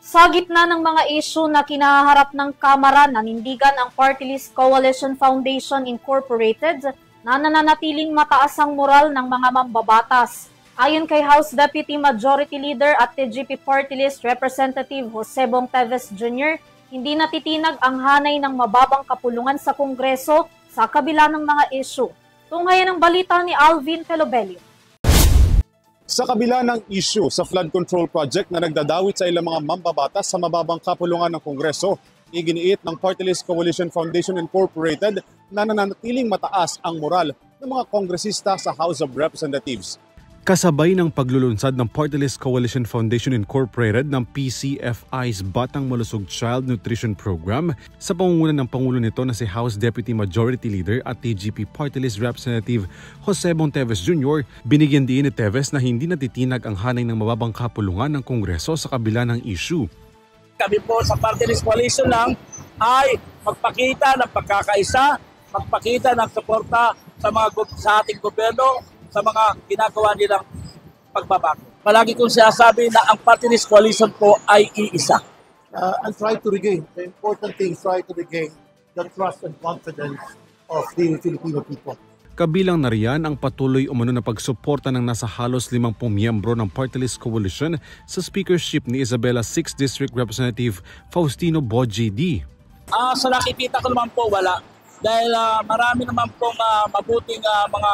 Sa gitna ng mga isyu na kinaharap ng Kamara, nanindigan ang Party List Coalition Foundation Incorporated na nananatiling mataas ang moral ng mga mambabatas. Ayon kay House Deputy Majority Leader at TGP Party List Representative Jose Bong Teves Jr., hindi natitinag ang hanay ng mababang kapulungan sa Kongreso sa kabila ng mga isyu. Tunghayan ang balita ni Alvin Pelobelio. Sa kabila ng issue sa flood control project na nagdadawit sa ilang mga mambabatas sa mababang kapulungan ng Kongreso, iginiit ng Party List Coalition Foundation Incorporated na nananatiling mataas ang moral ng mga kongresista sa House of Representatives. Kasabay ng paglulunsad ng Party List Coalition Foundation Incorporated ng PCFI's Batang Malusog Child Nutrition Program sa pangunguna ng Pangulo nito na si House Deputy Majority Leader at TGP Party List Representative Jose Bong Teves Jr., binigyan din ni Teves na hindi natitinag ang hanay ng mababang kapulungan ng Kongreso sa kabila ng issue. Kami po sa Party List Coalition lang ay magpakita ng pagkakaisa, magpakita ng suporta sa ating gobyerno, sa mga ginagawa nilang pagbabago. Palagi kong sinasabi na ang Party List Coalition po ay iisa. And try to regain, the important thing is try to regain the trust and confidence of the Filipino people. Kabilang na riyan ang patuloy umano na pagsuporta ng nasa halos 50 miyembro ng Party List Coalition sa speakership ni Isabela 6th District Representative Faustino Boji D. Sa nakikita ko naman po wala. Dahil marami naman pong mabuting mga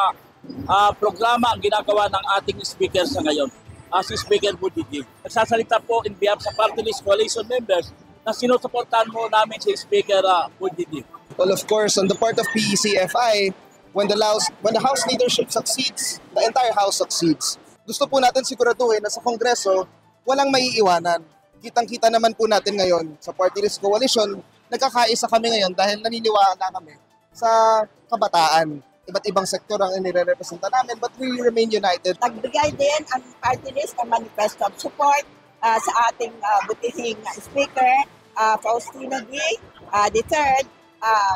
programa ang ginagawa ng ating speaker sa ngayon, si Speaker Buttigieg. Nagsasalita po in behalf sa Party List Coalition members na sinusuportahan mo namin si Speaker Buttigieg. Well, of course, on the part of PECFI, when the House leadership succeeds, the entire House succeeds. Gusto po natin siguraduhin na sa Kongreso, walang maiiwanan. Kitang-kita naman po natin ngayon sa Party List Coalition, nagkakaisa kami ngayon dahil naniniwala kami sa kabataan. Iba't ibang sektor ang inire-representa namin, but we remain united. Nagbigay din ang Party List ng manifesto of support sa ating butihing speaker, Faustino D. The third,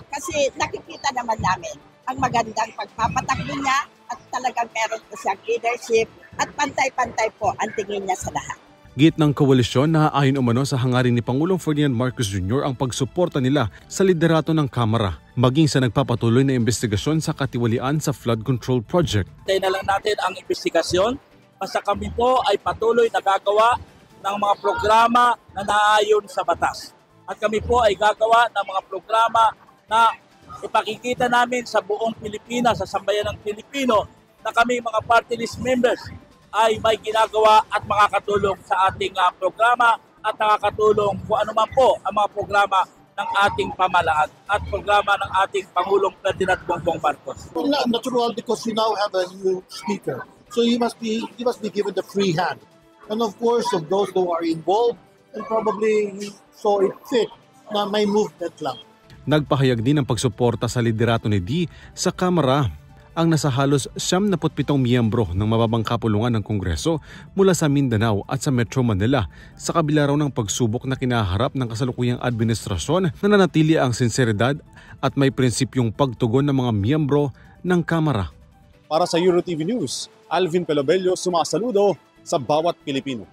kasi nakikita naman namin ang magandang pagpapatakbo niya at talagang meron po siyang leadership at pantay-pantay po ang tingin niya sa lahat. Git ng koalisyon na ayon umano sa hangarin ni Pangulong Ferdinand Marcos Jr. ang pagsuporta nila sa liderato ng Kamara, maging sa nagpapatuloy na investigasyon sa katiwalian sa flood control project. Tayo na lang natin ang investigasyon, basta kami po ay patuloy na gagawa ng mga programa na naayon sa batas. At kami po ay gagawa ng mga programa na ipakikita namin sa buong Pilipinas, sa sambayan ng Pilipino, na kami mga party list members ay may ginagawa at makakatulong sa ating programa at nakakatulong kung ano man po ang mga programa ng ating pamahalaan at programa ng ating Pangulong Ferdinand Bongbong Marcos. Natural because we now have a new speaker. So he must be given the free hand. And of course, of those who are involved, and probably he saw it fit na may movement lang. Nagpahayag din ng pagsuporta sa liderato ni D sa Kamara ang nasa halos 77 miyembro ng mababang kapulungan ng Kongreso mula sa Mindanao at sa Metro Manila sa kabila raw ng pagsubok na kinaharap ng kasalukuyang administrasyon na nanatili ang sinseridad at may prinsipyong pagtugon ng mga miyembro ng Kamara. Para sa EuroTV News, Alvin Pelobelio sumasaludo sa bawat Pilipino.